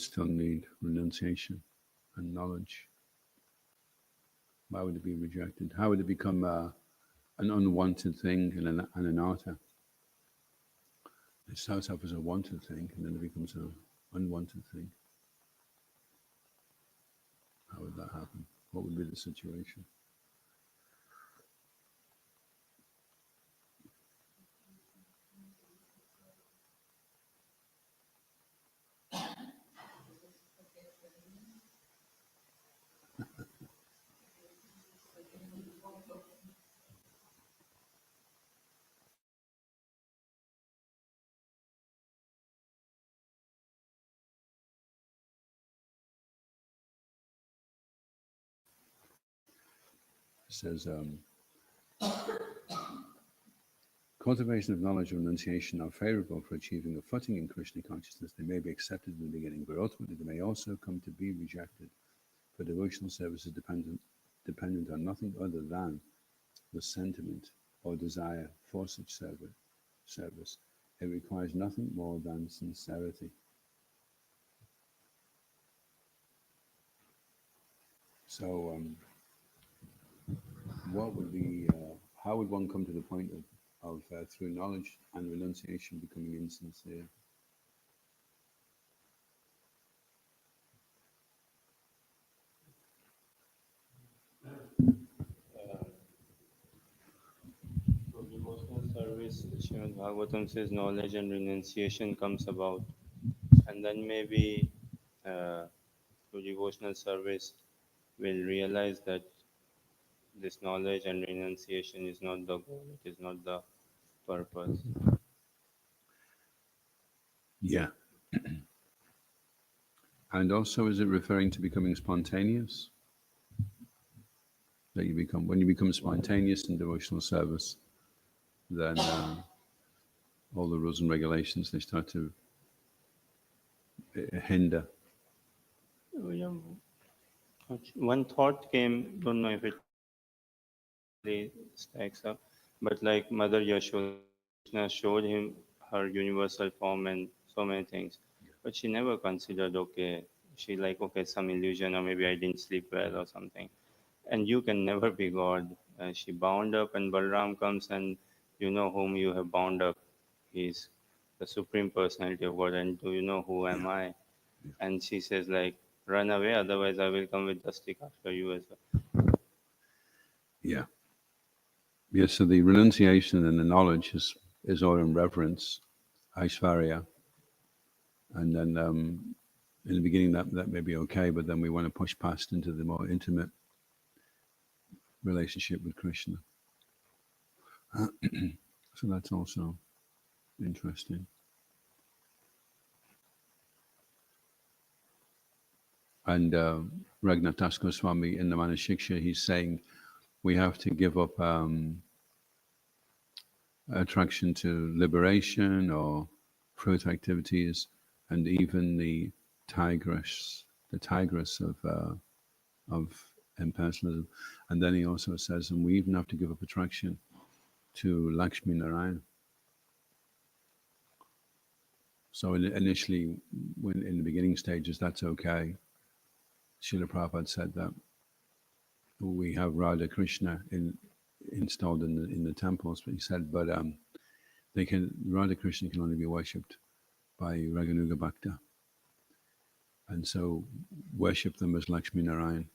still need renunciation and knowledge? Why would it be rejected? How would it become an unwanted thing and an anatta? It starts off as a wanted thing and then it becomes an unwanted thing. How would that happen? What would be the situation? It says, cultivation of knowledge and renunciation are favorable for achieving a footing in Krishna consciousness. They may be accepted in the beginning, but ultimately they may also come to be rejected. For devotional service is dependent on nothing other than the sentiment or desire for such service. It requires nothing more than sincerity. So, what would be? How would one come to the point of through knowledge and renunciation becoming insincere? For devotional service, Srimad Bhagavatam says knowledge and renunciation comes about, and then maybe through devotional service we'll realize that this knowledge and renunciation is not the goal, it is not the purpose. Yeah. And also, is it referring to becoming spontaneous? That when you become spontaneous in devotional service, then all the rules and regulations, they start to hinder. One thought came, don't know if it really stacks up, but like Mother Yashoda, Krishna showed him her universal form and so many things, but she never considered, okay, she like, okay, some illusion, or maybe I didn't sleep well or something. And you can never be God. She bound up, and Balram comes, and you know whom you have bound up. He's the Supreme Personality of God, and do you know who am I? Yeah. And she says, like, run away, otherwise I will come with the stick after you as well. Yeah. Yeah, so the renunciation and the knowledge is all in reverence, Aishvarya. And then in the beginning that may be okay, but then we want to push past into the more intimate relationship with Krishna. So that's also interesting. And Raghunath Das Goswami in the Manashiksha, he's saying we have to give up attraction to liberation or fruit activities, and even the tigress of impersonalism. And then he also says, and we even have to give up attraction to Lakshmi Narayan. So initially, when in the beginning stages, that's okay. Srila Prabhupada said that we have Radha Krishna installed in the temples, but he said, but Radha Krishna can only be worshipped by Raganuga Bhakta. And so worship them as Lakshmi Narayan.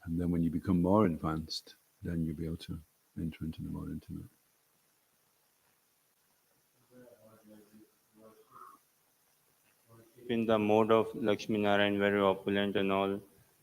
And then when you become more advanced, then you'll be able to enter into the more intimate. In the mode of Lakshmi Narayan, very opulent and all,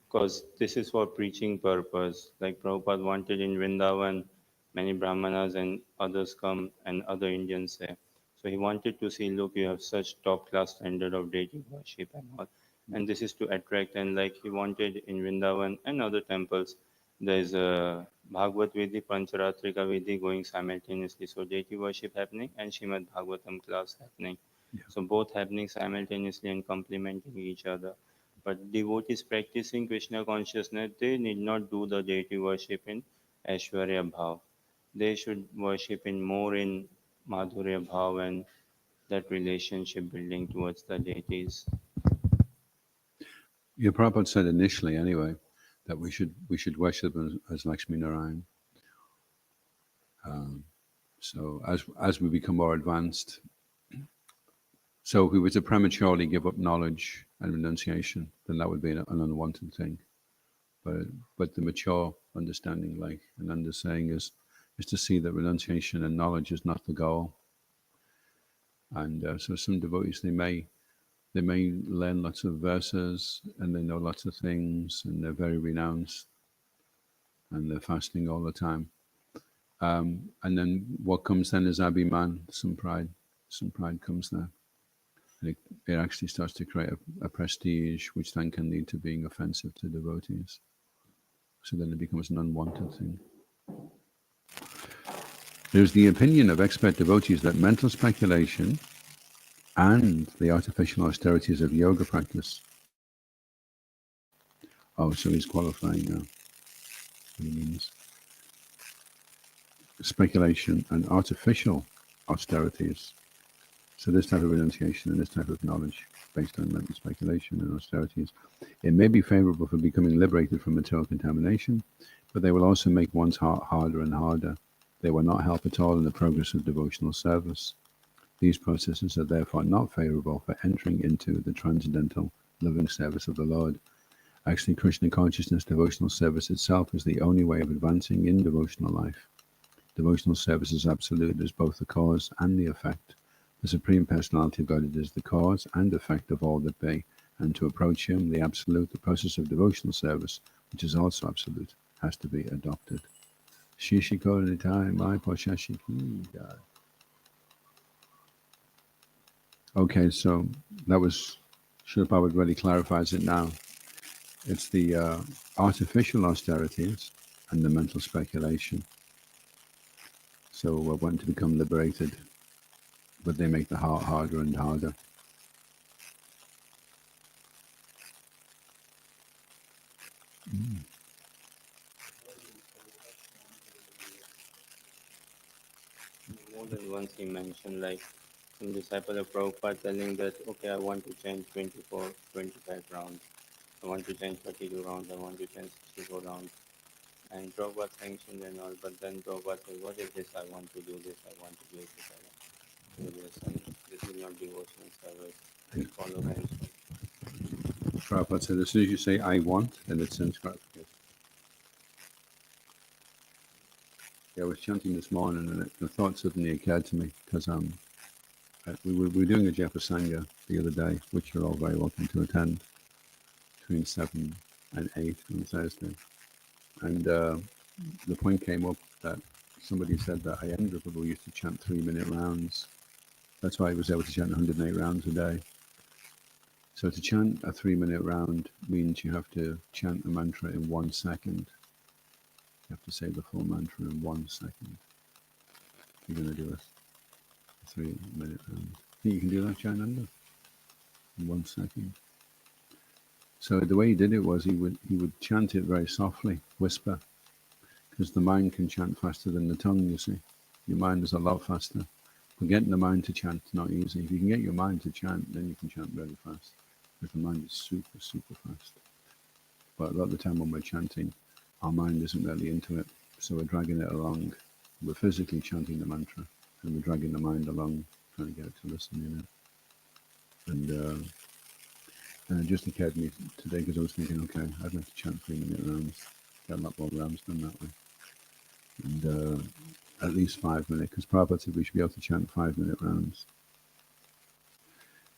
because this is for preaching purpose. Like Prabhupada wanted in Vrindavan, many Brahmanas and others come, and other Indians say. So he wanted to see, look, you have such top class standard of deity worship and all. And this is to attract, and like he wanted in Vrindavan and other temples, there's a Bhagavad Vidhi, Pancharatrika Vidhi going simultaneously. So deity worship happening and Srimad Bhagavatam class happening. Yeah. So both happening simultaneously and complementing each other. But devotees practicing Krishna consciousness, they need not do the deity worship in Aishwarya Bhav. They should worship in more in Madhurya Bhav and that relationship building towards the deities. Yeah, Prabhupada said initially, anyway, that we should worship as Lakshmi Narayan. So as we become more advanced, so if we were to prematurely give up knowledge and renunciation, then that would be an unwanted thing. But the mature understanding, like Ananda's saying, is to see that renunciation and knowledge is not the goal. And so some devotees, they may learn lots of verses and they know lots of things and they're very renounced and they're fasting all the time. And then what comes then is abhiman, some pride. Some pride comes there. And it actually starts to create a prestige, which then can lead to being offensive to devotees. So then it becomes an unwanted thing. There's the opinion of expert devotees that mental speculation and the artificial austerities of yoga practice. Oh, so he's qualifying now. What he means. Speculation and artificial austerities. So this type of renunciation and this type of knowledge based on mental speculation and austerities, it may be favorable for becoming liberated from material contamination, but they will also make one's heart harder and harder. They will not help at all in the progress of devotional service. These processes are therefore not favorable for entering into the transcendental loving service of the Lord. Actually, Krishna consciousness devotional service itself is the only way of advancing in devotional life. Devotional service is absolute as both the cause and the effect. The Supreme Personality of Godhead is the cause and effect of all that be, and to approach Him, the Absolute, the process of devotional service, which is also absolute, has to be adopted. Shishikoritai, my Poshashiki, God. Okay, so that was, Srila Prabhupada really clarifies it now. It's the artificial austerities and the mental speculation. So we want to become liberated, but they make the heart harder and harder. More than once he mentioned, like some disciple of Prabhupada telling that, okay, I want to chant 24, 25 rounds. I want to chant 32 rounds. I want to chant 64 rounds. And Prabhupada sanctioned and all, but then Prabhupada said, what is this? I want to do this. I want to do this. I want to do this. And this is not devotional service. Please follow the instructions. Prabhupada said, as soon as you say I want, then it's sense gratification. Yeah, I was chanting this morning and the thought suddenly occurred to me because we were doing a Japa Sangha the other day, which you're all very welcome to attend, between 7 and 8 on Thursday. And the point came up that somebody said that Ayendra Prabhu used to chant 3-minute rounds. That's why he was able to chant 108 rounds a day. So to chant a 3-minute round means you have to chant the mantra in 1 second. You have to say the full mantra in 1 second. You're going to do a 3-minute round. Think you can do that, Chainanda? In 1 second. So the way he did it was he would chant it very softly, whisper, because the mind can chant faster than the tongue, you see. Your mind is a lot faster. But getting the mind to chant is not easy. If you can get your mind to chant, then you can chant really fast. Because the mind is super, super fast. But a lot of the time when we're chanting, our mind isn't really into it. So we're dragging it along. We're physically chanting the mantra, and we're dragging the mind along, trying to get it to listen, you know. And it just occurred to me today because I was thinking, okay, I'd like to chant 3-minute rounds. Get a lot more rounds done that way. And at least 5 minutes, because Prabhupada said we should be able to chant 5-minute rounds.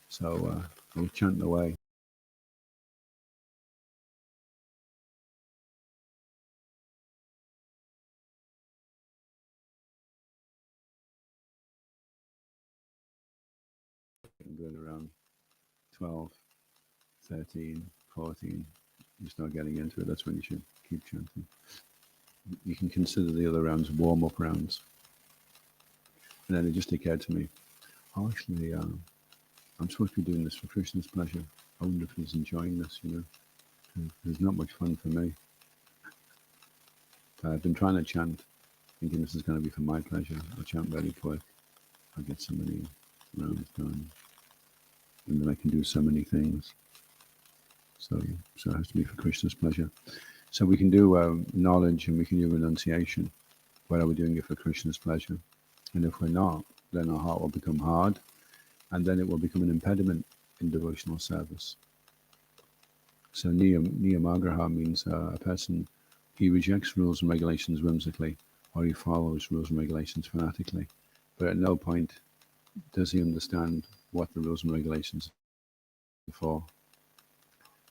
So I was chanting away. Going around 12, 13, 14. You start getting into it, that's when you should keep chanting. You can consider the other rounds warm-up rounds. And then it just occurred to me, oh, actually, I'm supposed to be doing this for Krishna's pleasure. I wonder if he's enjoying this, you know. It's not much fun for me. I've been trying to chant, thinking this is going to be for my pleasure. I'll chant very quick. I'll get so many rounds done. And then I can do so many things. So it has to be for Krishna's pleasure. So we can do knowledge and we can do renunciation, but are we doing it for Krishna's pleasure? And if we're not, then our heart will become hard, and then it will become an impediment in devotional service. So niyamagraha means a person, he rejects rules and regulations whimsically, or he follows rules and regulations fanatically. But at no point does he understand what the rules and regulations are for,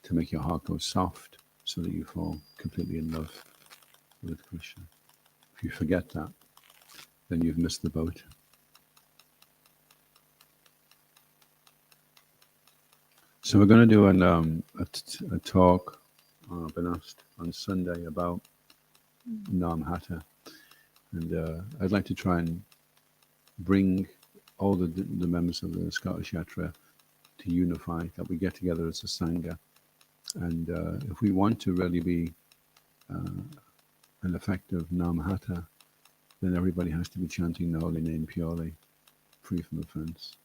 to make your heart go soft so that you fall completely in love with Krishna. If you forget that, then you've missed the boat. So we're going to do a talk, I've been asked, on Sunday about Namhata. And I'd like to try and bring all the members of the Scottish Yatra to unify, that we get together as a Sangha. And if we want to really be an effective Namhata, then everybody has to be chanting the holy name purely, free from offense.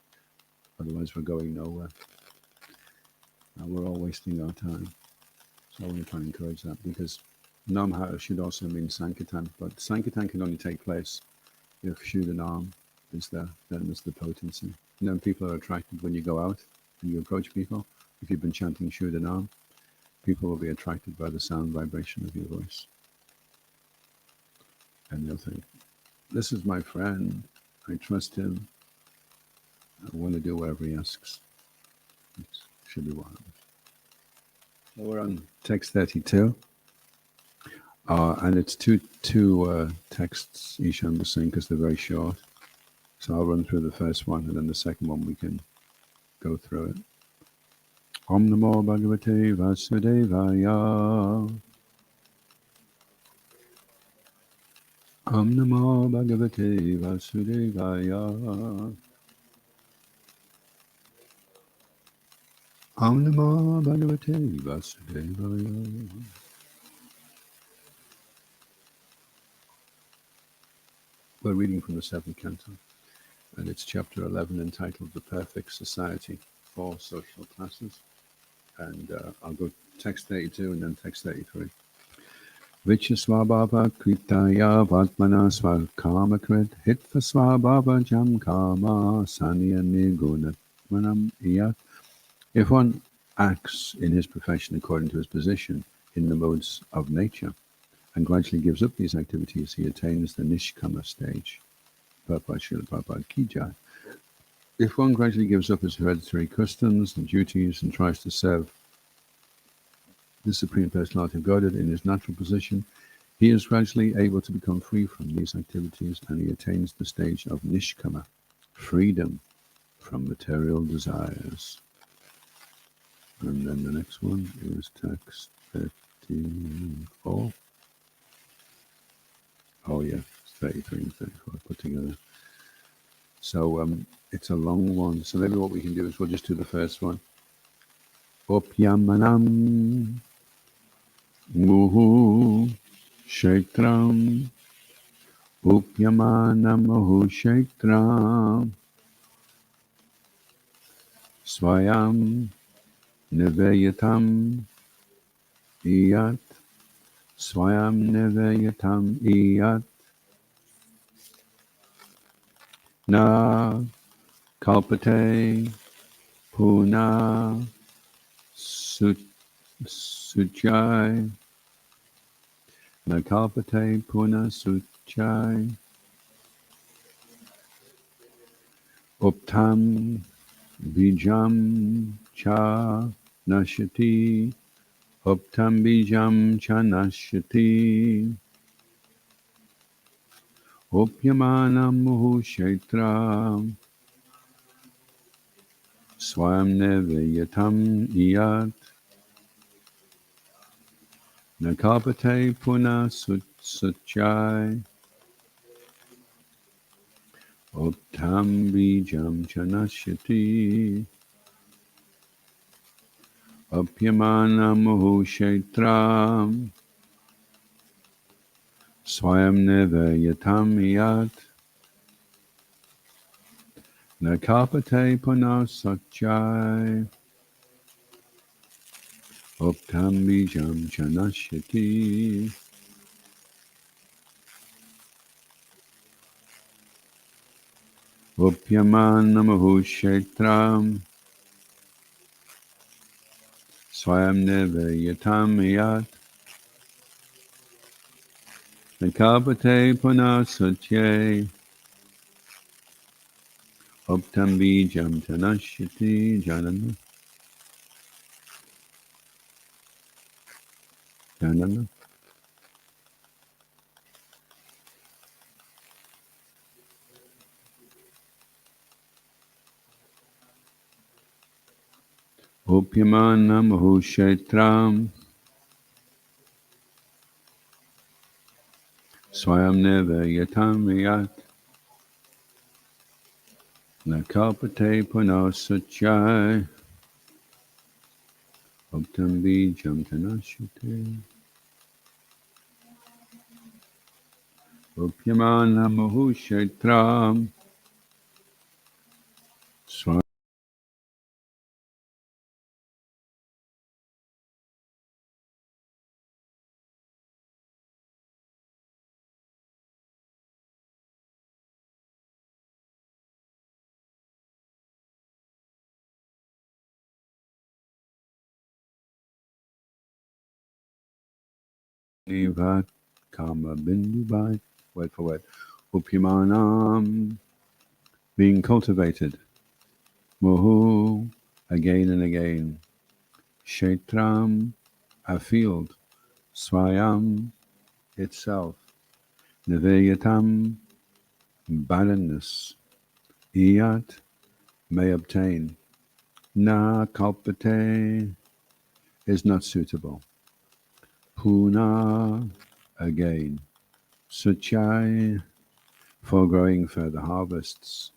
Otherwise we're going nowhere. We're all wasting our time. So I want to try and encourage that, because Namhata should also mean Sankirtan, but Sankirtan can only take place if Shuddhanam is there, then there's the potency. And then people are attracted when you go out and you approach people. If you've been chanting Shuddhanam, people will be attracted by the sound vibration of your voice. And they'll think, this is my friend, I trust him, I want to do whatever he asks. It should be what happens. So we're on text 32. And it's two texts Ishan was saying, because they're very short. So I'll run through the first one, and then the second one we can go through it. Om Namo Bhagavate Vasudevaya. Om Namo Bhagavate Vasudevaya. Om Namo Bhagavate Vasudevaya. We're reading from the 7th canto, and it's chapter 11, entitled The Perfect Society for Social Classes. And I'll go text 32 and then text 33. Vichasvabhava kritaya vatmana svakamakrit hitva svabhava jam kama sanya nirgunatmanam iyat. If one acts in his profession according to his position in the modes of nature, and gradually gives up these activities, he attains the Nishkama stage. Prabhupada Srila Prabhupada Ki Jai. If one gradually gives up his hereditary customs and duties and tries to serve the Supreme Personality of Godhead in his natural position, he is gradually able to become free from these activities, and he attains the stage of Nishkama, freedom from material desires. And then the next one is text 34. Oh yeah, it's 33 and 34 put together. So it's a long one. So maybe what we can do is we'll just do the first one. Opyamanam muhu kshetram. Opyamanam muhu kshetram. Swayam niveyatam iyat. Swayam niveyatam iyat. Na kalpate puna suchai. Na kalpate puna suchai. Uptam bijam cha nashati. Uptam bijam cha nashati. Opyamanam muhu kshetram. Swayam nevayatam iyat. Nakapate puna suchai. Optam bijam chanashyati. Opyamanam muhu kshetram. Swayam nevayatam iyat. Nakapate puna suchai. Optam bijam chanashyati. Opyamanamahu swayam nevayatam yat nakapate punasutye optam bijam chanashyati janana janana opyamanamahu swayam nevayatam yat nakapate punasutye optam bijam chanashyati opyamanamahu Nivat Kama Bindu by word for word. Upyamanam being cultivated. Mohu again and again. Kshetram a field. Swayam itself. Niveyatam barrenness. Iyat may obtain. Na kalpate is not suitable. Puna again. Suchai for growing further harvests.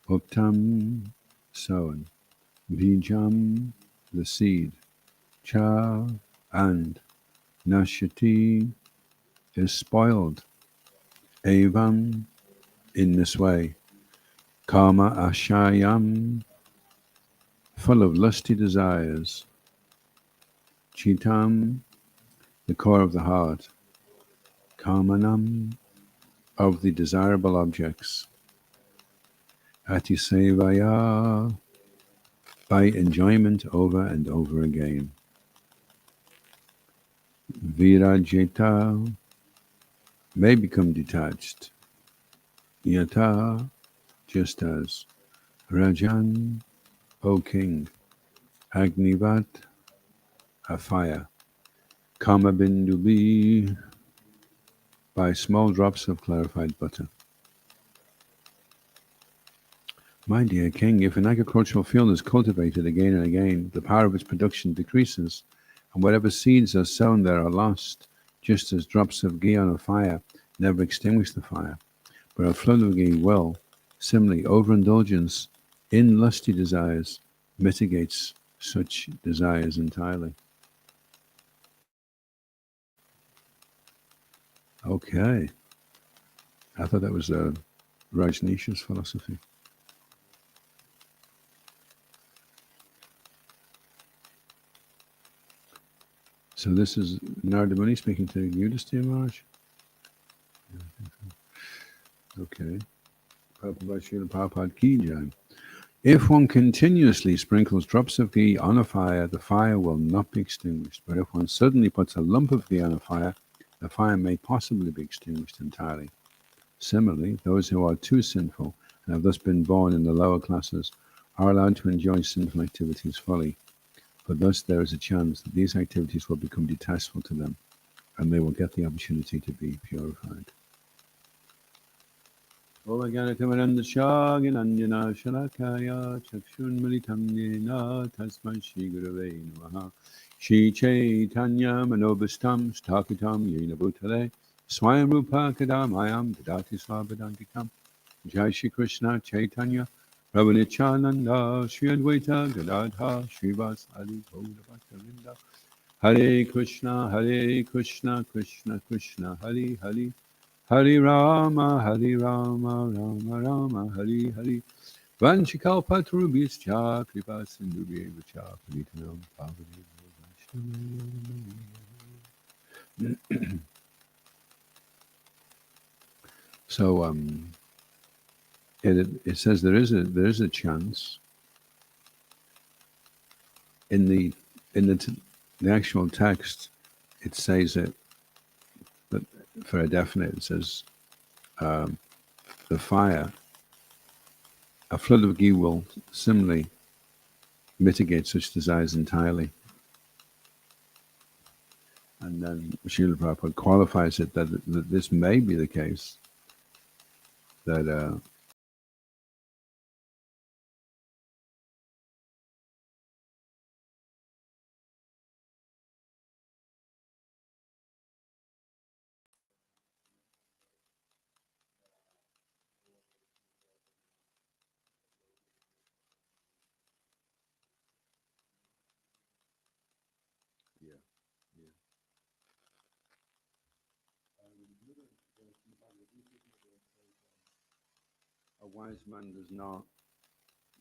Uptam sown. Bijam the seed. Cha and Nashati is spoiled. Evam in this way. Kama ashayam full of lusty desires. Chitam the core of the heart. Kamanam of the desirable objects. Atisevaya by enjoyment over and over again. Virajeta may become detached. Yata just as. Rajan, O king. Agnivat a fire. Kamabindubi by small drops of clarified butter. My dear king, if an agricultural field is cultivated again and again, the power of its production decreases, and whatever seeds are sown there are lost, just as drops of ghee on a fire never extinguish the fire, but a flood of ghee will. Similarly, overindulgence in lusty desires mitigates such desires entirely. Okay. I thought that was Rajneesh's philosophy. So this is Narada Muni speaking to Yudhisthira Maharaj. Okay. Prabhupada Srila Prabhupada Ki Jai. If one continuously sprinkles drops of ghee on a fire, the fire will not be extinguished. But if one suddenly puts a lump of ghee on a fire, the fire may possibly be extinguished entirely. Similarly, those who are too sinful and have thus been born in the lower classes are allowed to enjoy sinful activities fully. But thus there is a chance that these activities will become detestful to them and they will get the opportunity to be purified. Omagyanakamarandasya Gnanjana Shalakaya Chakshunmalitam Yena Tasmai Shri Gurave Namaha Shri Chaitanya Manobhastam Sthapitam Yena Bhutale Swayam Rupa Kadamayam Dadati Swabhadantikam Jai Shri Krishna Chaitanya Prabhu Nityananda Shri Advaita Gadadha Shri Vasadi Gaurabhaktavinda Hare Krishna Krishna Krishna Hare Hare Hare Rama, Rama Rama, Hare Hare. Vanchikalpatarubhyascha kripa sindhubhyeva cha paritanam pavane So it says there is a chance in the actual text. It says it, but for a definite, it says the fire, a flood of ghee will similarly mitigate such desires entirely. And then Srila Prabhupada qualifies it that this may be the case, that a wise man does not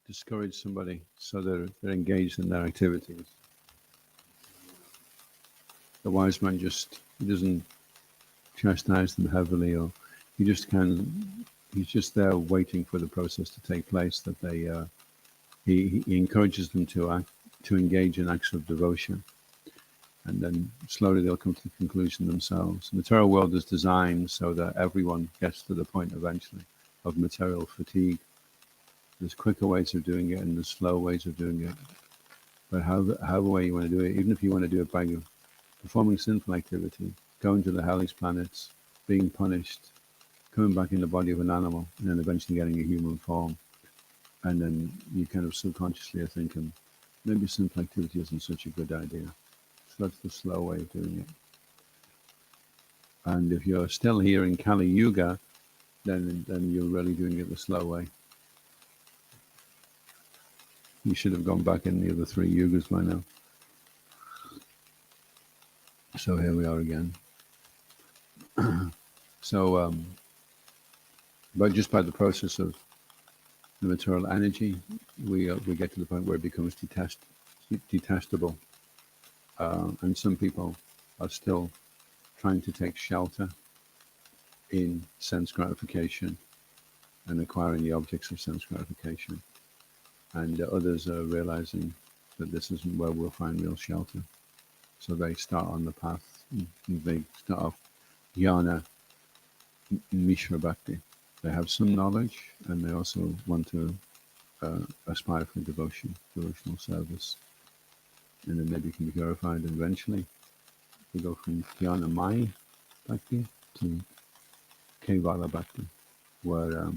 discourage somebody so they're engaged in their activities. The wise man he doesn't chastise them heavily, or he's just there waiting for the process to take place, that he encourages them to engage in acts of devotion, and then slowly they'll come to the conclusion themselves. The material world is designed so that everyone gets to the point eventually of material fatigue. There's quicker ways of doing it and there's slow ways of doing it. But however way you want to do it, even if you want to do it by performing sinful activity, going to the hellish planets, being punished, coming back in the body of an animal, and then eventually getting a human form, and then you kind of subconsciously are thinking, maybe sinful activity isn't such a good idea. So that's the slow way of doing it. And if you're still here in Kali Yuga, then you're really doing it the slow way. You should have gone back in the other 3 yugas by now. So here we are again. So, but just by the process of the material energy, we get to the point where it becomes detestable. And some people are still trying to take shelter in sense gratification and acquiring the objects of sense gratification. And others are realizing that this isn't where we'll find real shelter. So they start on the path. They start off jnana mishra bhakti. They have some knowledge, and they also want to aspire for devotional service. And then they become purified, and eventually they go from jnana maya bhakti to kevala bhakti, where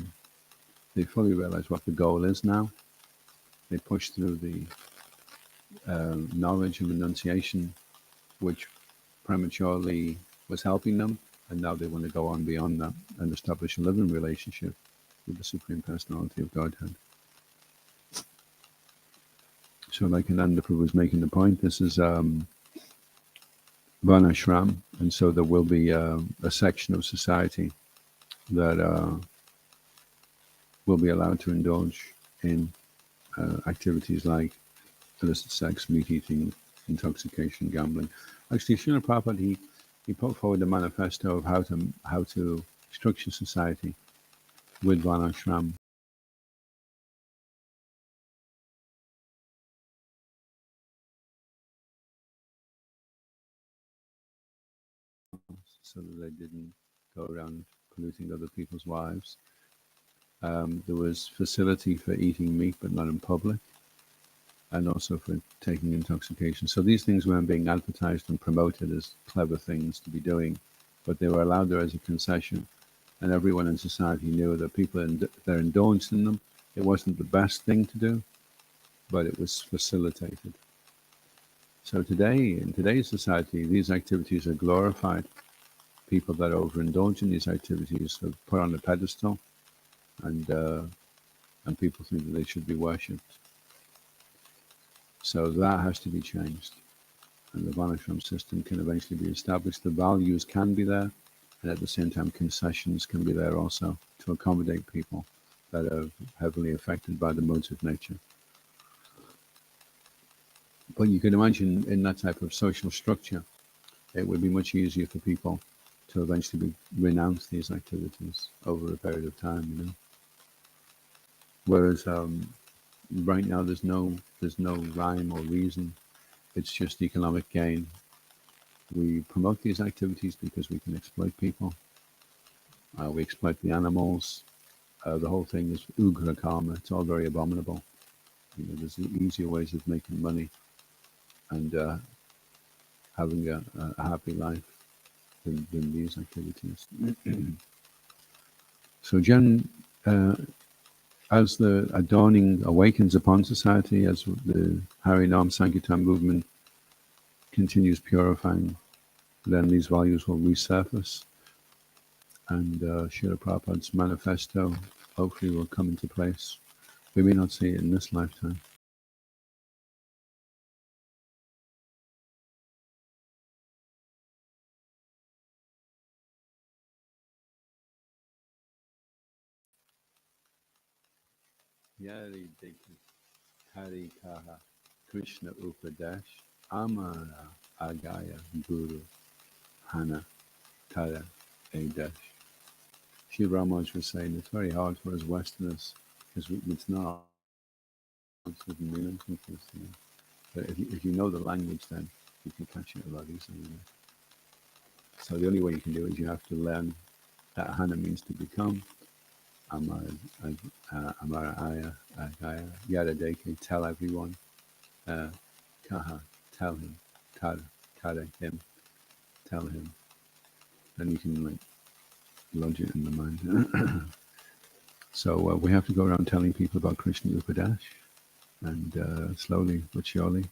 they fully realize what the goal is now. They push through the knowledge and renunciation, which prematurely was helping them, and now they want to go on beyond that and establish a living relationship with the Supreme Personality of Godhead. So like Ananda Prabhu was making the point, this is Varnashram, and so there will be a section of society that will be allowed to indulge in activities like illicit sex, meat eating, intoxication, gambling. Actually, Srila Prabhupada, he put forward a manifesto of how to structure society with Varnashram. So that they didn't go around polluting other people's wives. There was facility for eating meat, but not in public, and also for taking intoxication. So these things weren't being advertised and promoted as clever things to be doing, but they were allowed there as a concession. And everyone in society knew that people they're indulged in them. It wasn't the best thing to do, but it was facilitated. So today, in today's society, these activities are glorified. People that overindulge in these activities are put on a pedestal, and people think that they should be worshipped. So that has to be changed, and the Varnashram system can eventually be established. The values can be there, and at the same time concessions can be there also to accommodate people that are heavily affected by the modes of nature. But you can imagine in that type of social structure, it would be much easier for people to eventually renounce these activities over a period of time, you know. Whereas right now there's no rhyme or reason. It's just economic gain. We promote these activities because we can exploit people. We exploit the animals. The whole thing is ugra karma. It's all very abominable. You know, there's easier ways of making money and having a happy life than these activities. So, Jen, as the dawning awakens upon society, as the Harinam Sankirtan movement continues purifying, then these values will resurface, and Srila Prabhupada's manifesto hopefully will come into place. We may not see it in this lifetime. Yari Dikhi Hari Kaha Krishna Upadesh Amara Agaya Guru Hana Tara Adesh. Sri Ramanuj was saying it's very hard for us Westerners because it's not with meaning confused, you know. But if you know the language, then you can catch it a lot easier. You know? So the only way you can do it is you have to learn that Hana means to become. Amara Aya Agaya Yada Deke, tell everyone. Kaha, tell him. Tara, him, tell him. Then you can like lodge it in the mind. So we have to go around telling people about Krishna Upadesh, and slowly but surely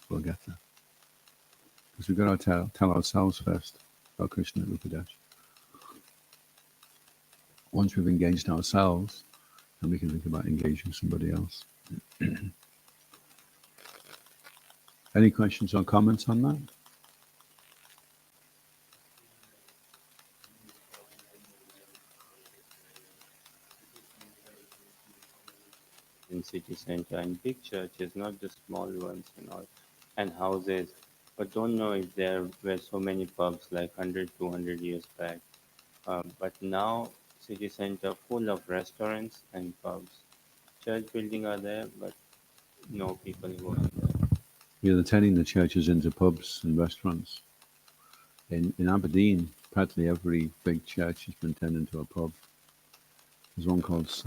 we'll get there. Because we've got to tell ourselves first about Krishna Upadesh. Once we've engaged ourselves, then we can think about engaging somebody else. Any questions or comments on that? In city center and big churches, not the small ones and all, and houses. But don't know if there were so many pubs like 100, 200 years back. But now city center full of restaurants and pubs. Church building are there, but no people going there. Yeah, they're turning the churches into pubs and restaurants. In Aberdeen, practically every big church has been turned into a pub. There's one called Sam's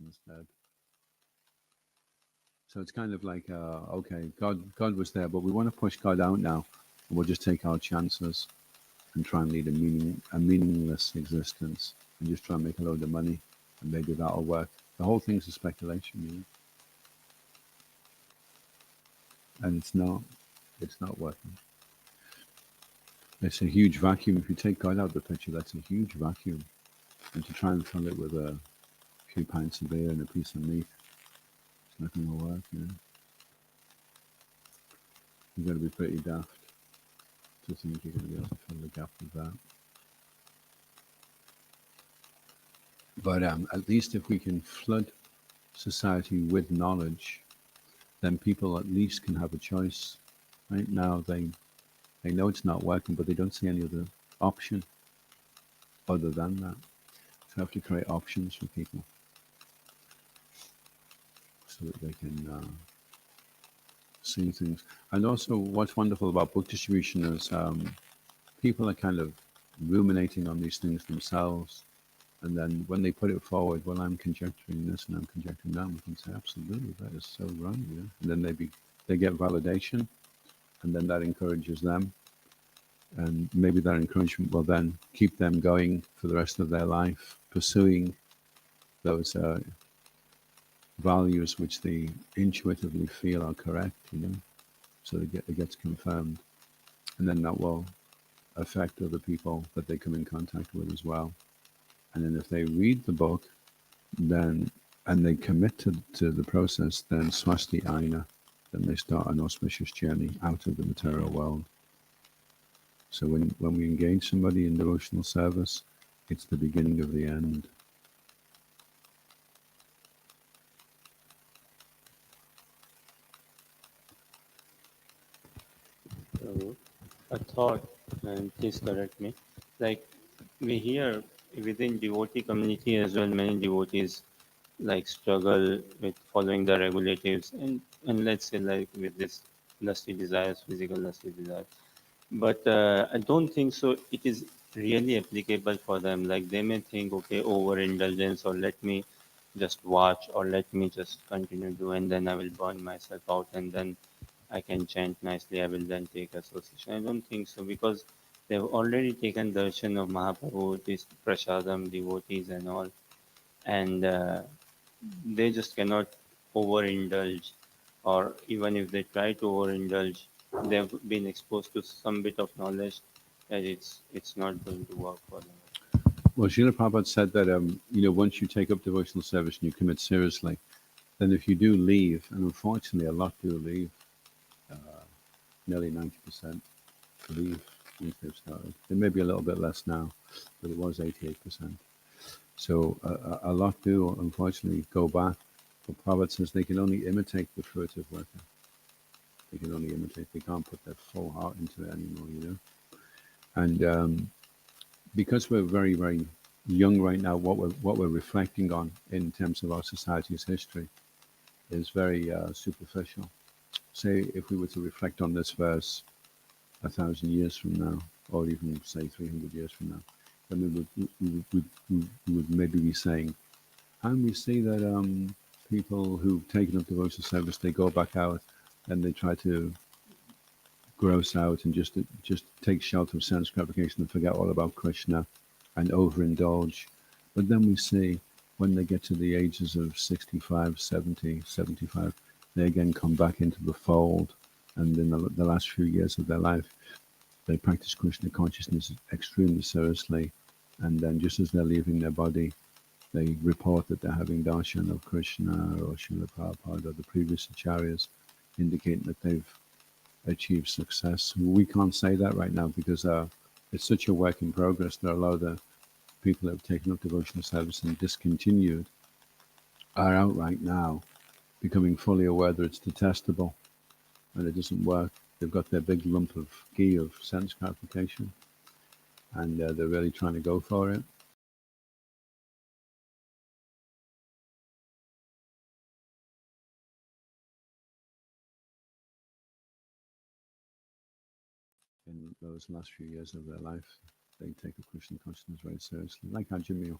instead. So it's kind of like, okay, God was there, but we want to push God out now, and we'll just take our chances and try and lead a meaningless existence, and just try and make a load of money, and maybe that'll work. The whole thing's a speculation, you know, and it's not working. It's a huge vacuum. If you take God out of the picture, that's a huge vacuum, and to try and fill it with a few pints of beer and a piece of meat, it's not going to work, you know. You've got to be pretty daft to think you're going to be able to fill the gap with that. But at least if we can flood society with knowledge, then people at least can have a choice. Right now, they know it's not working, but they don't see any other option other than that. So we have to create options for people so that they can see things. And also, what's wonderful about book distribution is people are kind of ruminating on these things themselves. And then when they put it forward, well, I'm conjecturing this and I'm conjecturing that, we can say, absolutely, that is so right. Yeah? And then they get validation, and then that encourages them. And maybe that encouragement will then keep them going for the rest of their life, pursuing those values which they intuitively feel are correct, you know, so it gets confirmed. And then that will affect other people that they come in contact with as well. And then if they read the book, then and they commit to the process, then swasti aina, then they start an auspicious journey out of the material world. So when we engage somebody in devotional service, it's the beginning of the end. So, a thought, and please correct me. Like we hear within devotee community as well, many devotees like struggle with following the regulatives and let's say like with this lusty desires, physical lusty desires. But I don't think so. It is really applicable for them. Like they may think, okay, overindulgence, or let me just watch, or let me just continue to, and then I will burn myself out, and then I can chant nicely. I will then take association. I don't think so because they've already taken darshan of Mahaprabhu, this prasadam, devotees, and all, and they just cannot overindulge, or even if they try to overindulge, they've been exposed to some bit of knowledge that it's not going to work for them. Well, Srila Prabhupada said that once you take up devotional service and you commit seriously, then if you do leave, and unfortunately a lot do leave, nearly 90% leave once they've started. It may be a little bit less now, but it was 88%. So a lot do unfortunately go back. But Prabhupada says they can only imitate the furtive worker. They can only imitate. They can't put their full heart into it anymore, And because we're very, very young right now, what we're reflecting on in terms of our society's history is very superficial. Say if we were to reflect on this verse 1,000 years from now, or even say 300 years from now, then we would maybe be saying, and we see that people who've taken up devotional service, they go back out and they try to gross out and just take shelter of sense gratification and forget all about Krishna and overindulge. But then we see when they get to the ages of 65, 70, 75, they again come back into the fold. And in the last few years of their life, they practice Krishna consciousness extremely seriously. And then just as they're leaving their body, they report that they're having darshan of Krishna or Srila Prabhupada or the previous acharyas, indicating that they've achieved success. We can't say that right now because it's such a work in progress. There are a lot of the people that have taken up devotional service and discontinued are out right now, becoming fully aware that it's detestable and it doesn't work. They've got their big lump of ghee of sense gratification, and they're really trying to go for it. In those last few years of their life, they take up Krishna consciousness very seriously, like Ajamil.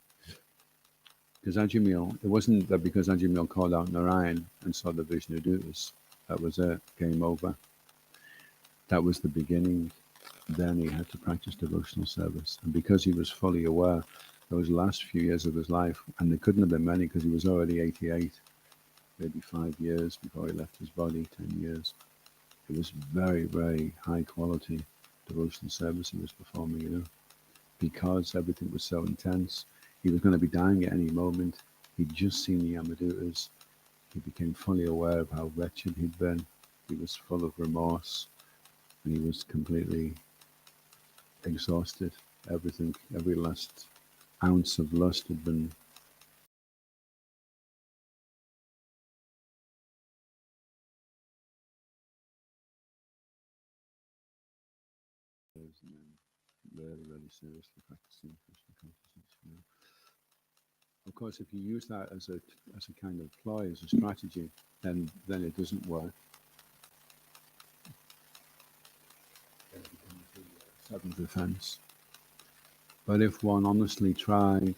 Because Ajamil, it wasn't that because Ajamil called out Narayan and saw the Vishnu Dutas, that was it, game over. That was the beginning. Then he had to practice devotional service. And because he was fully aware, those last few years of his life, and there couldn't have been many because he was already 88, maybe 5 years before he left his body, 10 years. It was very, very high quality devotional service he was performing, because everything was so intense. He was going to be dying at any moment. He'd just seen the Yamadutas. He became fully aware of how wretched he'd been. He was full of remorse, and he was completely exhausted. Everything, every last ounce of lust had been. And then really, really seriously practicing Krishna consciousness. Of course, if you use that as a kind of ploy, as a strategy, then it doesn't work. Then it becomes the seventh offense. But if one honestly tried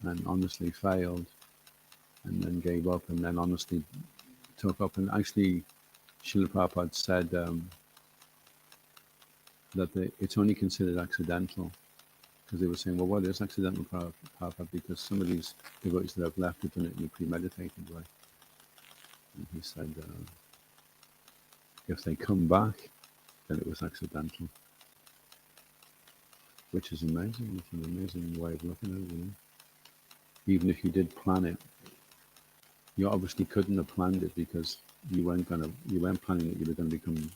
and honestly failed, and then gave up, and then honestly took up, and actually, Srila Prabhupada said that it's only considered accidental, because they were saying, well, what is accidental, Prabhupada? Because some of these devotees that have left have done it in a premeditated way. And he said, if they come back, then it was accidental. Which is amazing. It's an amazing way of looking at it, Even if you did plan it, you obviously couldn't have planned it because you weren't planning that you were going to become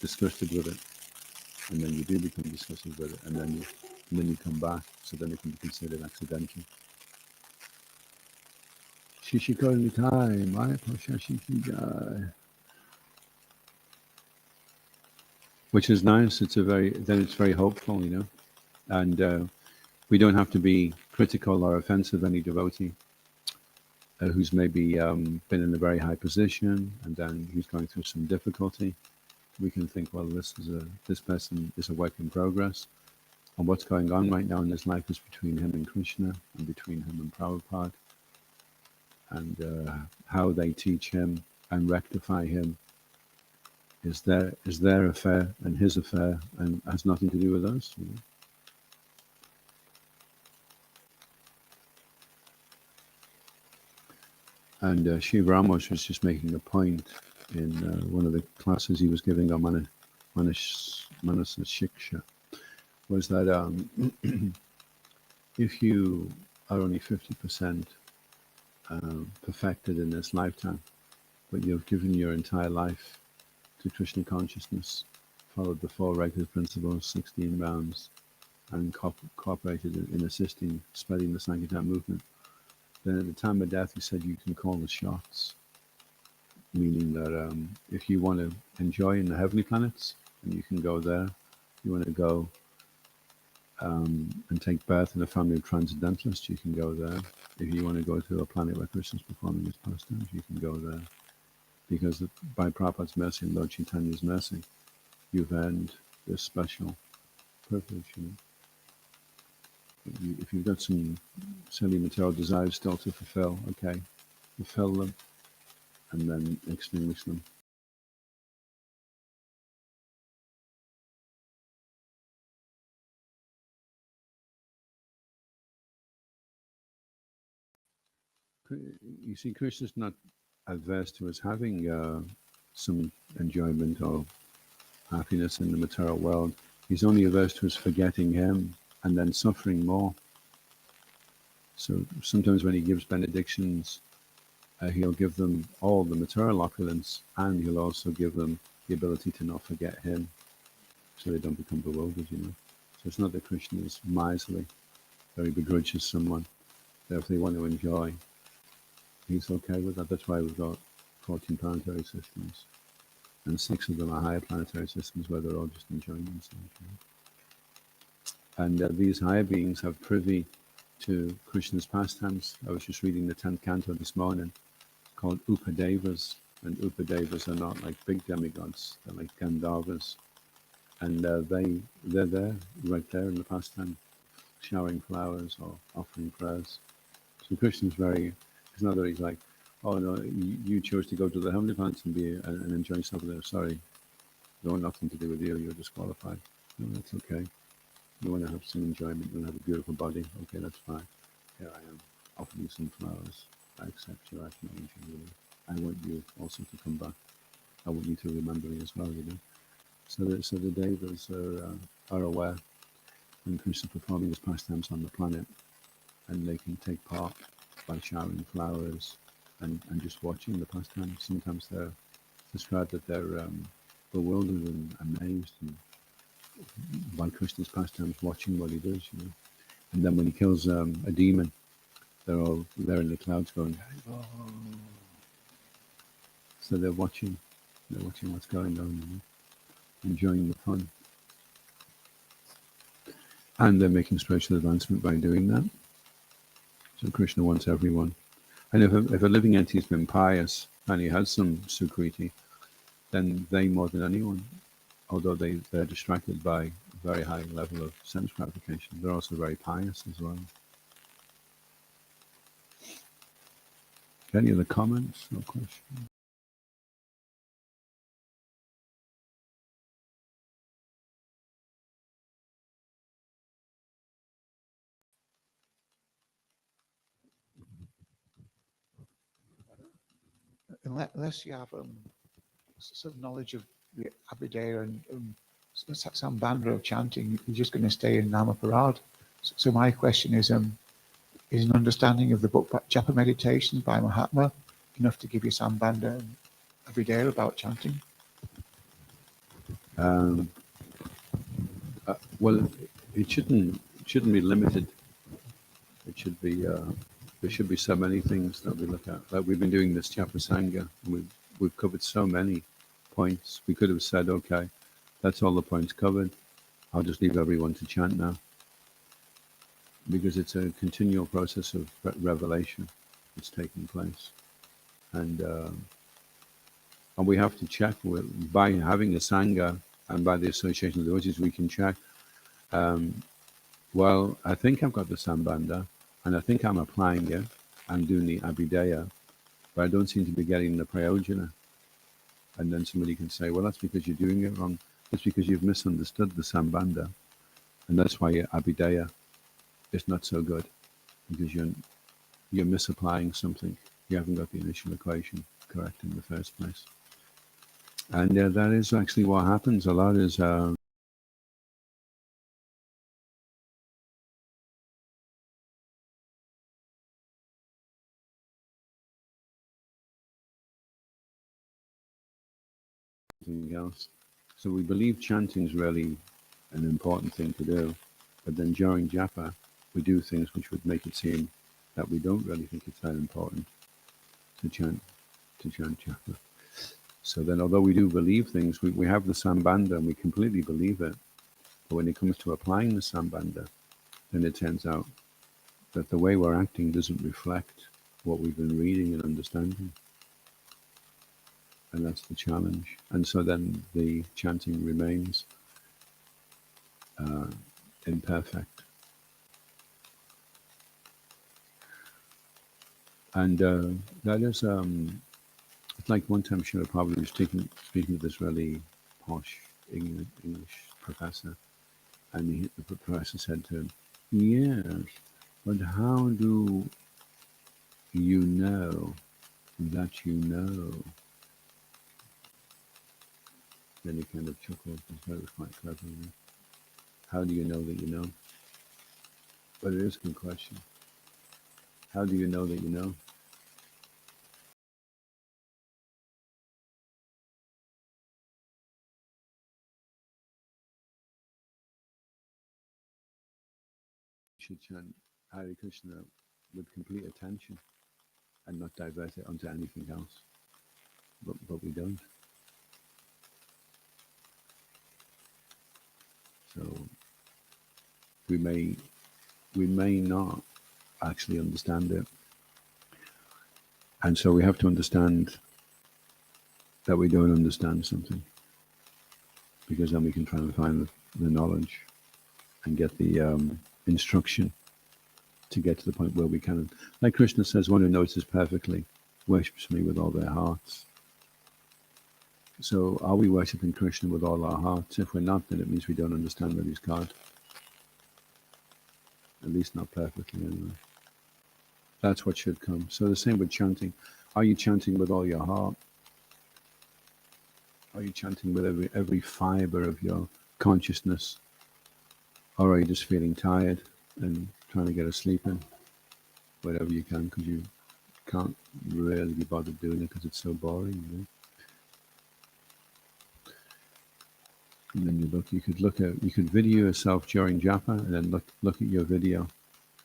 disgusted with it. and then you do become disgusted with it, and then you come back, so then it can be considered accidental. Shishikoi Nitai, Maya Shashiki Jai. Which is nice. It's very hopeful, and we don't have to be critical or offensive of any devotee who's maybe been in a very high position and then he's going through some difficulty. We can think, well, this person is a work in progress, and what's going on right now in his life is between him and Krishna, and between him and Prabhupada, and how they teach him and rectify him is their affair and his affair, and has nothing to do with us. And Shiv Ramos was just making a point in one of the classes he was giving on Manasa Shiksha, was that if you are only 50% perfected in this lifetime, but you've given your entire life to Krishna consciousness, followed the 4 regular principles, 16 rounds, and cooperated in assisting, spreading the Sankirtan movement, then at the time of death, he said you can call the shots. Meaning that if you want to enjoy in the heavenly planets, then you can go there. If you want to go and take birth in a family of transcendentalists, you can go there. If you want to go to a planet where Krishna's performing his pastimes, you can go there. Because by Prabhupada's mercy and Lord Chaitanya's mercy, you've earned this special privilege. If you've got some silly material desires still to fulfill, okay, fulfill them and then extinguish them. You see, Krishna's not adverse to us having some enjoyment or happiness in the material world. He's only averse to us forgetting him and then suffering more. So sometimes when he gives benedictions, he'll give them all the material opulence, and he'll also give them the ability to not forget him, so they don't become bewildered, So it's not that Krishna is miserly, or he begrudges someone. That if they want to enjoy, he's okay with that. That's why we've got 14 planetary systems, and 6 of them are higher planetary systems where they're all just enjoying themselves. And these higher beings have privy to Krishna's pastimes. I was just reading the 10th canto this morning, called Upadevas, and Upadevas are not like big demigods, they're like Gandharvas, and they're there, right there in the pastime, showering flowers or offering prayers. So Krishna's it's not that he's like, oh no, you chose to go to the heavenly planets and enjoy yourself there, sorry, no, nothing to do with you, you're disqualified. No, that's okay. You want to have some enjoyment, you want to have a beautiful body, okay, that's fine. Here I am, offering you some flowers. I accept you, I acknowledge you. I want you also to come back. I want you to remember me as well, So the Devas are aware when Krishna performing his pastimes on the planet, and they can take part by showering flowers and just watching the pastimes. Sometimes they're described that they're bewildered and amazed by Krishna's pastimes, watching what he does, And then when he kills a demon, they're all there in the clouds going, oh. So they're watching what's going on, enjoying the fun. And they're making spiritual advancement by doing that. So Krishna wants everyone. And if a living entity has been pious and he has some sukriti, then they more than anyone, although they're distracted by a very high level of sense gratification, they're also very pious as well. Any other comments or questions? Unless you have some knowledge of the Abhidaya and some bandra of chanting, you're just going to stay in Namaparad. So my question is an understanding of the book Japa Meditation by Mahatma enough to give you some bandha every day about chanting? Well, it shouldn't be limited. It should be there should be so many things that we look at. Like we've been doing this chapter sangha, and we've covered so many points. We could have said, okay, that's all the points covered. I'll just leave everyone to chant now, because it's a continual process of revelation that's taking place, and we have to check by having the sangha and by the association of the devotees. We can check. Well, I think I've got the sambandha, and I think I'm applying it. I'm doing the abhidaya, but I don't seem to be getting the prayojana. And then somebody can say, well, that's because you're doing it wrong. That's because you've misunderstood the sambandha, and that's why your abhidaya is not so good, because you're misapplying something. You haven't got the initial equation correct in the first place. And that is actually what happens a lot. Is something else. So we believe chanting is really an important thing to do, but then during japa, we do things which would make it seem that we don't really think it's that important to chant japa. So then, although we do believe things, we have the sambandha and we completely believe it, but when it comes to applying the sambandha, then it turns out that the way we're acting doesn't reflect what we've been reading and understanding. And that's the challenge. And so then the chanting remains imperfect. And that is, it's like one time Srila Prabhupada was speaking to this really posh English professor, and the professor said to him, yes, but how do you know that you know? Then he kind of chuckled and thought it was quite clever. You know? How do you know that you know? But it is a good question. How do you know that you know? You should chant Hare Krishna with complete attention and not divert it onto anything else. But we don't. So we may not actually understand it. And so we have to understand that we don't understand something, because then we can try and find the knowledge and get the instruction to get to the point where we can. Like Krishna says, one who knows this perfectly worships me with all their hearts. So are we worshipping Krishna with all our hearts? If we're not, then it means we don't understand that he's God. At least not perfectly anyway. That's what should come. So the same with chanting. Are you chanting with all your heart? Are you chanting with every fiber of your consciousness? Or are you just feeling tired and trying to get a sleep in? Whatever you can, because you can't really be bothered doing it because it's so boring. You know? And then you could video yourself during japa and then look at your video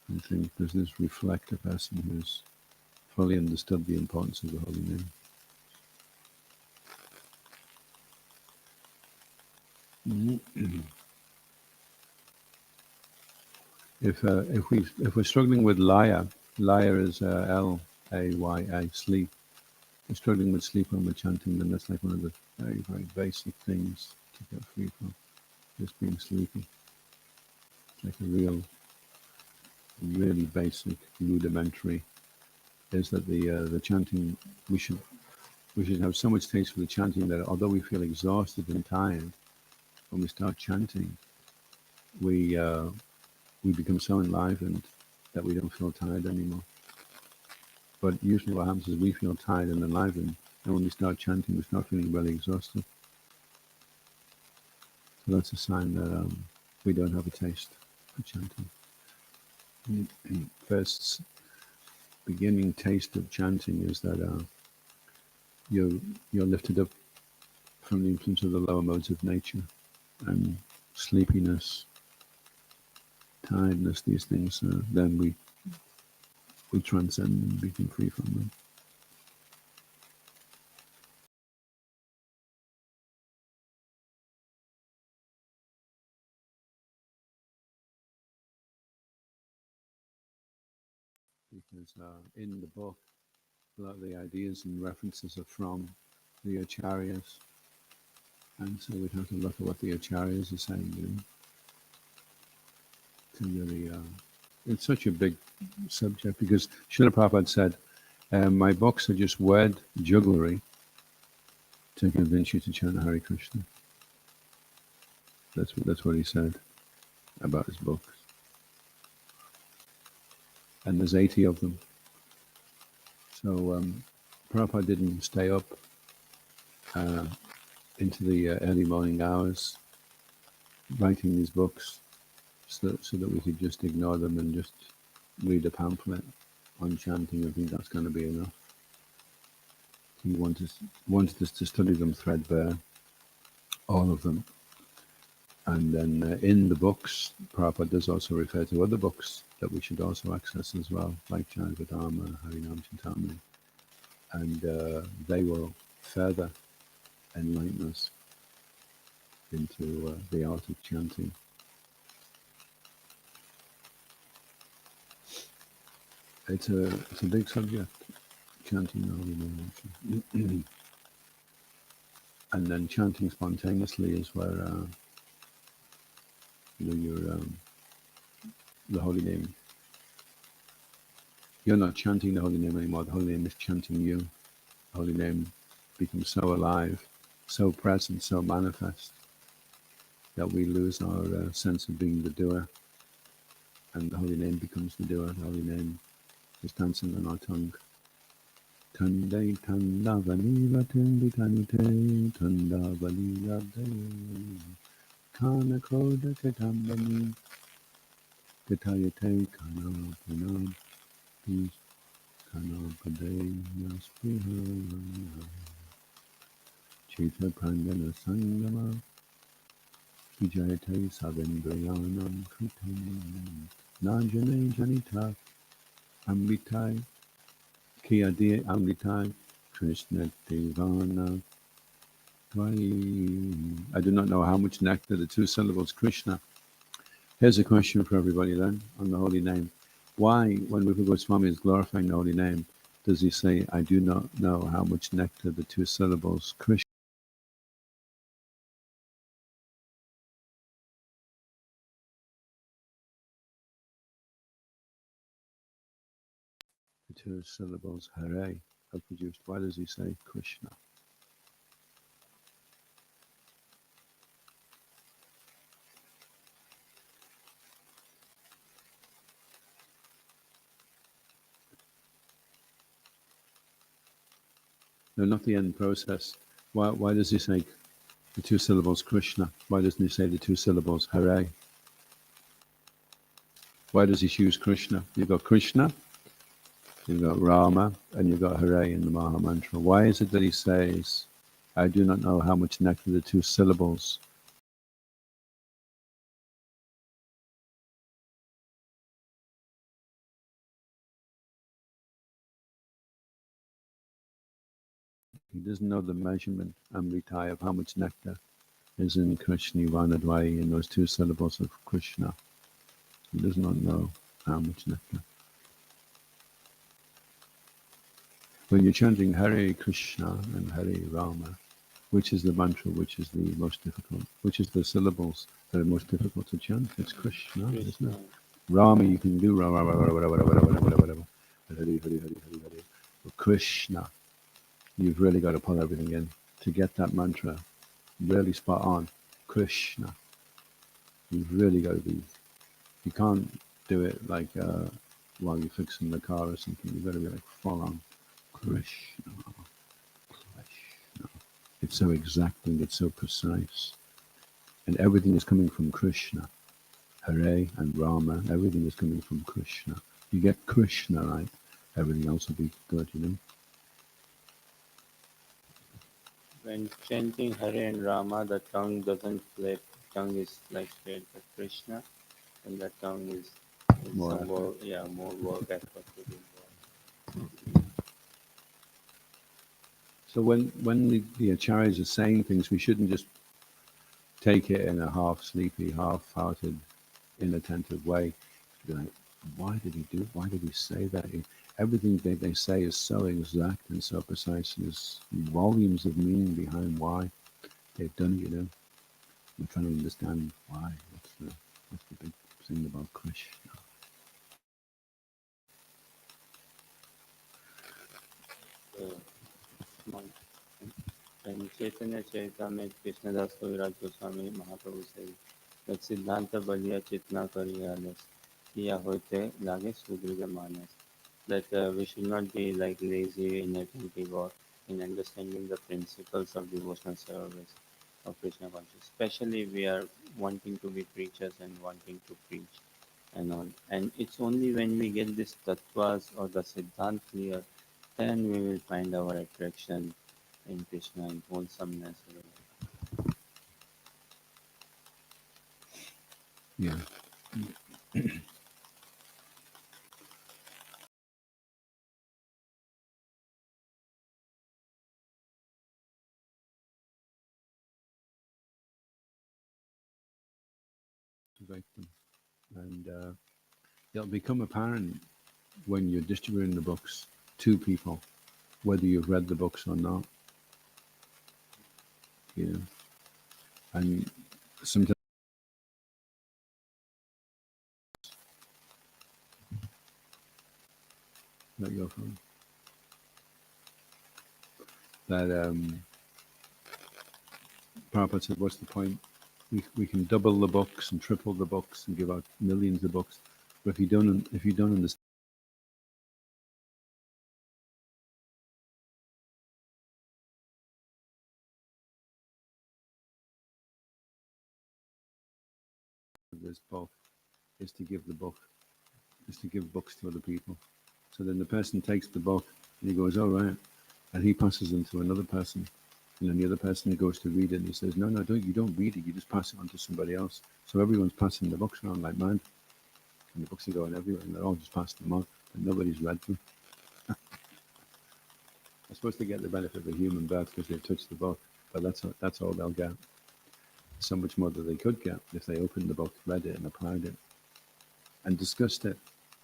and think, does this reflect a person who's fully understood the importance of the holy name? If we're struggling with laya is Laya, sleep. If we're struggling with sleep when we're chanting, then that's like one of the very, very basic things to get free from, just being sleepy. It's like really basic, rudimentary, is that the chanting, we should have so much taste for the chanting that although we feel exhausted and tired, when we start chanting, we become so enlivened that we don't feel tired anymore. But usually what happens is we feel tired and enlivened, and when we start chanting, we start feeling really exhausted. So that's a sign that we don't have a taste for chanting. First beginning taste of chanting is that you're lifted up from the influence of the lower modes of nature, and sleepiness tiredness, these things, then we transcend and become free from them. Because in the book, a lot of the ideas and references are from the acharyas, and so we have to look at what the acharyas are saying, you know, to really. It's such a big subject because Srila Prabhupada said, "My books are just word jugglery to convince you to chant Hare Krishna." That's what he said about his books, and there's 80 of them. So Prabhupada didn't stay up into the early morning hours writing these books so that we could just ignore them and just read a pamphlet on chanting. I think that's going to be enough. He wanted us to study them threadbare, all of them. And then in the books, Prabhupada does also refer to other books that we should also access as well, like Bhagavatam, Harinam Chintamani. And they will further enlighten us into the art of chanting. It's a big subject, chanting the holy name. And then chanting spontaneously is where you're the holy name. You're not chanting the holy name anymore. The holy name is chanting you. The holy name becomes so alive, so present, so manifest that we lose our sense of being the doer, and the holy name becomes the doer. The holy name is dancing on our tongue. Tande tanda vaniva tendi tanite tanda valiya de kana koda ketambani ketayate kana punam peace kana padaya spriha chita prangana sangama vijayate savendriyanam kritam najane janita amritai Kiyadi Amritai Krishna Devana Dvai. I do not know how much nectar the two syllables Krishna. Here's a question for everybody then on the holy name. Why, when Rupa Goswami is glorifying the holy name, does he say, I do not know how much nectar the two syllables Krishna? The two syllables Hare have produced. Why does he say Krishna? No, not the end process. Why does he say the two syllables Krishna? Why doesn't he say the two syllables Hare? Why does he choose Krishna? You've got Krishna, you've got Rama, and you've got Hare in the Maha Mantra. Why is it that he says, I do not know how much nectar the two syllables? He doesn't know the measurement, Amritai, of how much nectar is in Krishna Vanadvai, in those two syllables of Krishna. He does not know how much nectar. When you're chanting Hare Krishna and Hare Rama, which is the mantra which is the most difficult? Which is the syllables that are most difficult to chant? It's Krishna, isn't it? Rama you can do Rama, whatever. Hare, Hare, Hare, Hare, Hare. But Krishna, you've really got to pull everything in to get that mantra really spot on. Krishna, you've really got to be. You can't do it like while you're fixing the car or something. You've got to be like full on. Krishna, Krishna. It's so exacting, it's so precise. And everything is coming from Krishna. Hare and Rama, everything is coming from Krishna. You get Krishna right, everything else will be good, you know. When chanting Hare and Rama, the tongue doesn't flip. Tongue is like straight, but Krishna, and that tongue is More some effort. work, yeah, more work effort to do. So when the acharyas are saying things, we shouldn't just take it in a half sleepy, half-hearted, inattentive way. Be like, why did he do? Why did he say that? Everything they say is so exact and so precise. And there's volumes of meaning behind why they've done it. You know, we're trying to understand why. What's the big thing about Krishna? And Chaitanya Charitamrita Krishnadas Kaviraj Goswami Mahaprabhu says that Siddhanta Baliya Chitna Kariyalas Kiya Hote Lage Sudriga Manas. That we should not be like lazy, inattentive, or in understanding the principles of devotional service of Krishna consciousness. Especially we are wanting to be preachers and wanting to preach and all. And it's only when we get this tattvas or the siddhant clear, then we will find our attraction in Krishna and wholesomeness. Yeah. Victim. And it'll become apparent when you're distributing the books to people, whether you've read the books or not. You know, and sometimes not your phone. That Prabhupada said, "What's the point? We can double the books and triple the books and give out millions of books, but if you don't understand." This book is to give the book, is to give books to other people. So then the person takes the book and he goes, "All right," and he passes them to another person, and then the other person goes to read it and he says, "No, you don't read it. You just pass it on to somebody else." So everyone's passing the books around like mad, and the books are going everywhere, and they're all just passing them on, but nobody's read them. They're supposed to get the benefit of a human birth because they've touched the book, but that's all they'll get. So much more that they could get if they opened the book, read it, and applied it, and discussed it.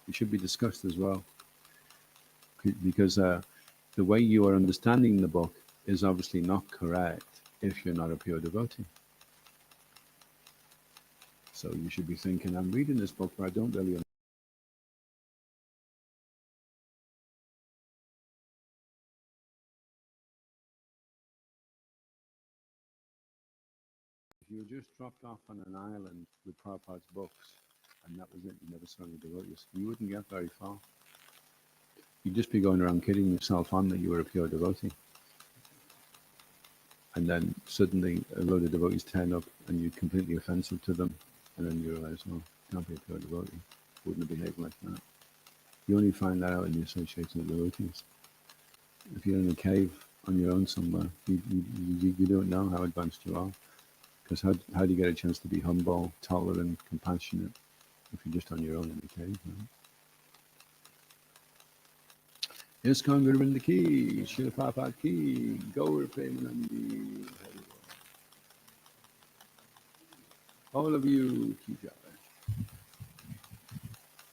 It should be discussed as well, because the way you are understanding the book is obviously not correct if you're not a pure devotee. So you should be thinking, I'm reading this book, but I don't really understand. If you were just dropped off on an island with Prabhupada's books, and that was it, you never saw any devotees, you wouldn't get very far. You'd just be going around kidding yourself on that you were a pure devotee. And then suddenly a load of devotees turn up and you're completely offensive to them. And then you realize, oh, can't be a pure devotee. Wouldn't have behaved like that. You only find that out in the association of devotees. If you're in a cave on your own somewhere, you don't know how advanced you are. Because how do you get a chance to be humble, tolerant, compassionate if you're just on your own in the cave? Right? ISKCON Guruvrinda Ki, Srila Prabhupada Ki, Gaur Premanandi. All of you, Ki Jai.